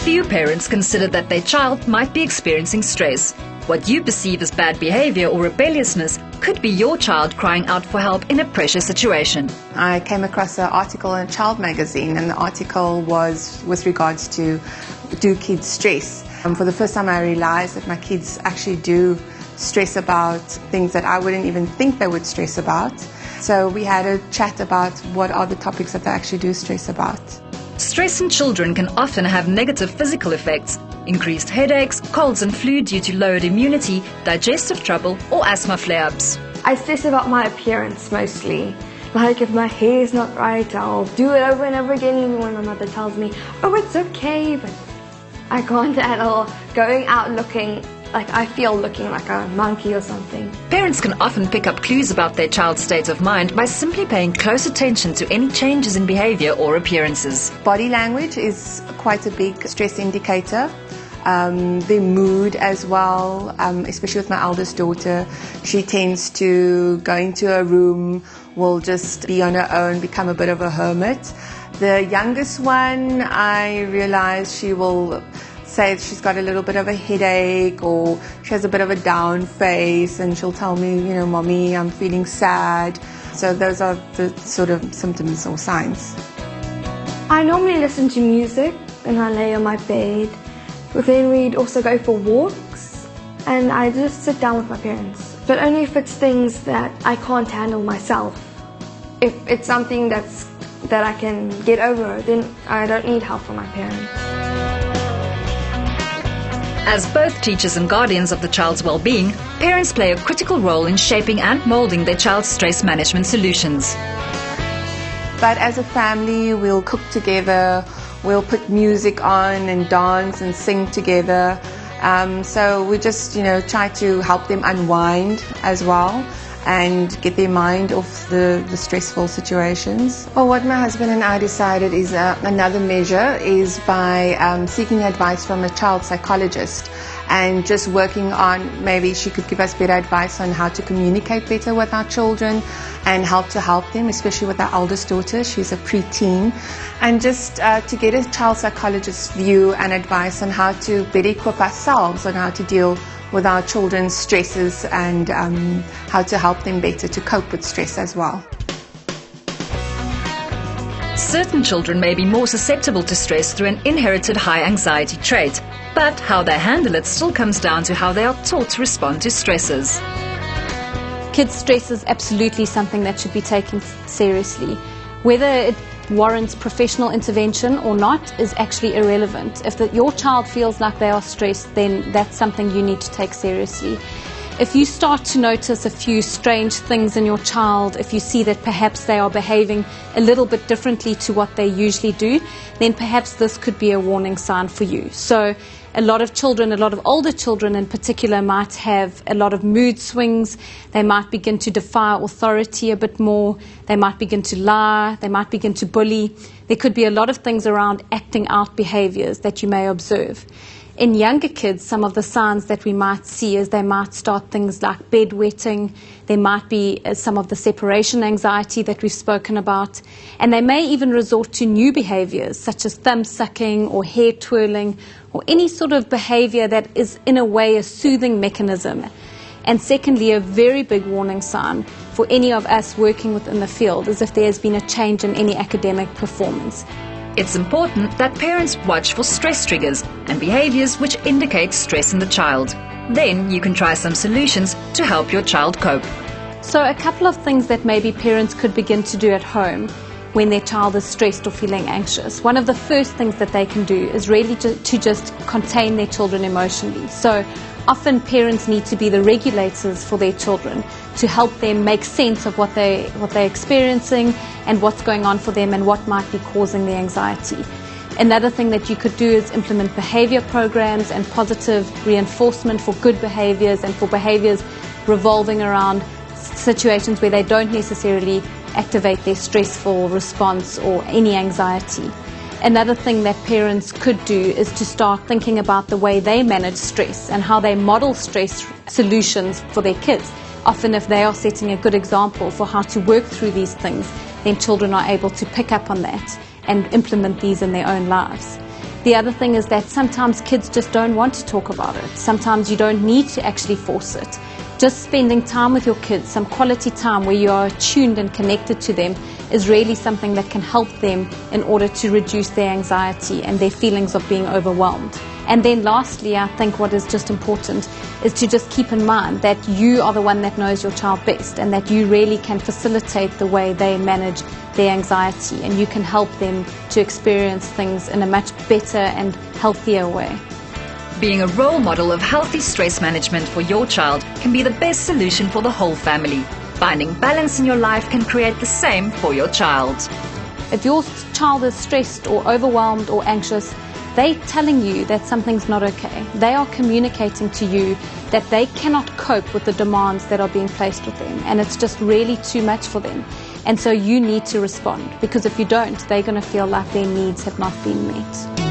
Few parents consider that their child might be experiencing stress. What you perceive as bad behavior or rebelliousness could be your child crying out for help in a pressure situation. I came across an article in a child magazine, and the article was with regards to do kids stress. For the first time I realized that my kids actually do stress about things that I wouldn't even think they would stress about. So we had a chat about what are the topics that they actually do stress about. Stress in children can often have negative physical effects: increased headaches, colds and flu due to lowered immunity, digestive trouble or asthma flare-ups. I stress about my appearance mostly. Like if my hair is not right, I'll do it over and over again even when my mother tells me, oh, it's okay, but I can't at all. Going out looking like I feel looking like a monkey or something. Parents can often pick up clues about their child's state of mind by simply paying close attention to any changes in behavior or appearances. Body language is quite a big stress indicator. The mood as well, especially with my eldest daughter. She tends to go into a room, will just be on her own, become a bit of a hermit. The youngest one, I realize she will say she's got a little bit of a headache or she has a bit of a down face, and she'll tell me, you know, Mommy, I'm feeling sad. So those are the sort of symptoms or signs. I normally listen to music and I lay on my bed. But then we'd also go for walks and I just sit down with my parents. But only if it's things that I can't handle myself. If it's something that I can get over, then I don't need help from my parents. As both teachers and guardians of the child's well-being, parents play a critical role in shaping and molding their child's stress management solutions. But as a family, we'll cook together, we'll put music on and dance and sing together. So we just, try to help them unwind as well and get their mind off the stressful situations. Well, what my husband and I decided is another measure is by seeking advice from a child psychologist and just working on, maybe she could give us better advice on how to communicate better with our children and how to help them, especially with our eldest daughter. She's a preteen. And just to get a child psychologist's view and advice on how to better equip ourselves on how to deal with our children's stresses and how to help them better to cope with stress as well. Certain children may be more susceptible to stress through an inherited high anxiety trait, but how they handle it still comes down to how they are taught to respond to stresses. Kids' stress is absolutely something that should be taken seriously. Whether it warrants professional intervention or not is actually irrelevant. If your child feels like they are stressed, then that's something you need to take seriously. If you start to notice a few strange things in your child, if you see that perhaps they are behaving a little bit differently to what they usually do, then perhaps this could be a warning sign for you. So a lot of children, a lot of older children in particular, might have a lot of mood swings. They might begin to defy authority a bit more. They might begin to lie. They might begin to bully. There could be a lot of things around acting out behaviors that you may observe. In younger kids, some of the signs that we might see is they might start things like bedwetting. There might be some of the separation anxiety that we've spoken about. And they may even resort to new behaviors such as thumb sucking or hair twirling or any sort of behavior that is in a way a soothing mechanism. And secondly, a very big warning sign for any of us working within the field is if there has been a change in any academic performance. It's important that parents watch for stress triggers and behaviors which indicate stress in the child. Then you can try some solutions to help your child cope. So a couple of things that maybe parents could begin to do at home when their child is stressed or feeling anxious. One of the first things that they can do is really to just contain their children emotionally. So often parents need to be the regulators for their children to help them make sense of what they're experiencing and what's going on for them and what might be causing the anxiety. Another thing that you could do is implement behavior programs and positive reinforcement for good behaviors and for behaviors revolving around situations where they don't necessarily activate their stressful response or any anxiety. Another thing that parents could do is to start thinking about the way they manage stress and how they model stress solutions for their kids. Often if they are setting a good example for how to work through these things, then children are able to pick up on that and implement these in their own lives. The other thing is that sometimes kids just don't want to talk about it. Sometimes you don't need to actually force it. Just spending time with your kids, some quality time where you are attuned and connected to them, is really something that can help them in order to reduce their anxiety and their feelings of being overwhelmed. And then lastly, I think what is just important is to just keep in mind that you are the one that knows your child best, and that you really can facilitate the way they manage their anxiety, and you can help them to experience things in a much better and healthier way. Being a role model of healthy stress management for your child can be the best solution for the whole family. Finding balance in your life can create the same for your child. If your child is stressed or overwhelmed or anxious, they're telling you that something's not okay. They are communicating to you that they cannot cope with the demands that are being placed with them, and it's just really too much for them. And so you need to respond, because if you don't, they're going to feel like their needs have not been met.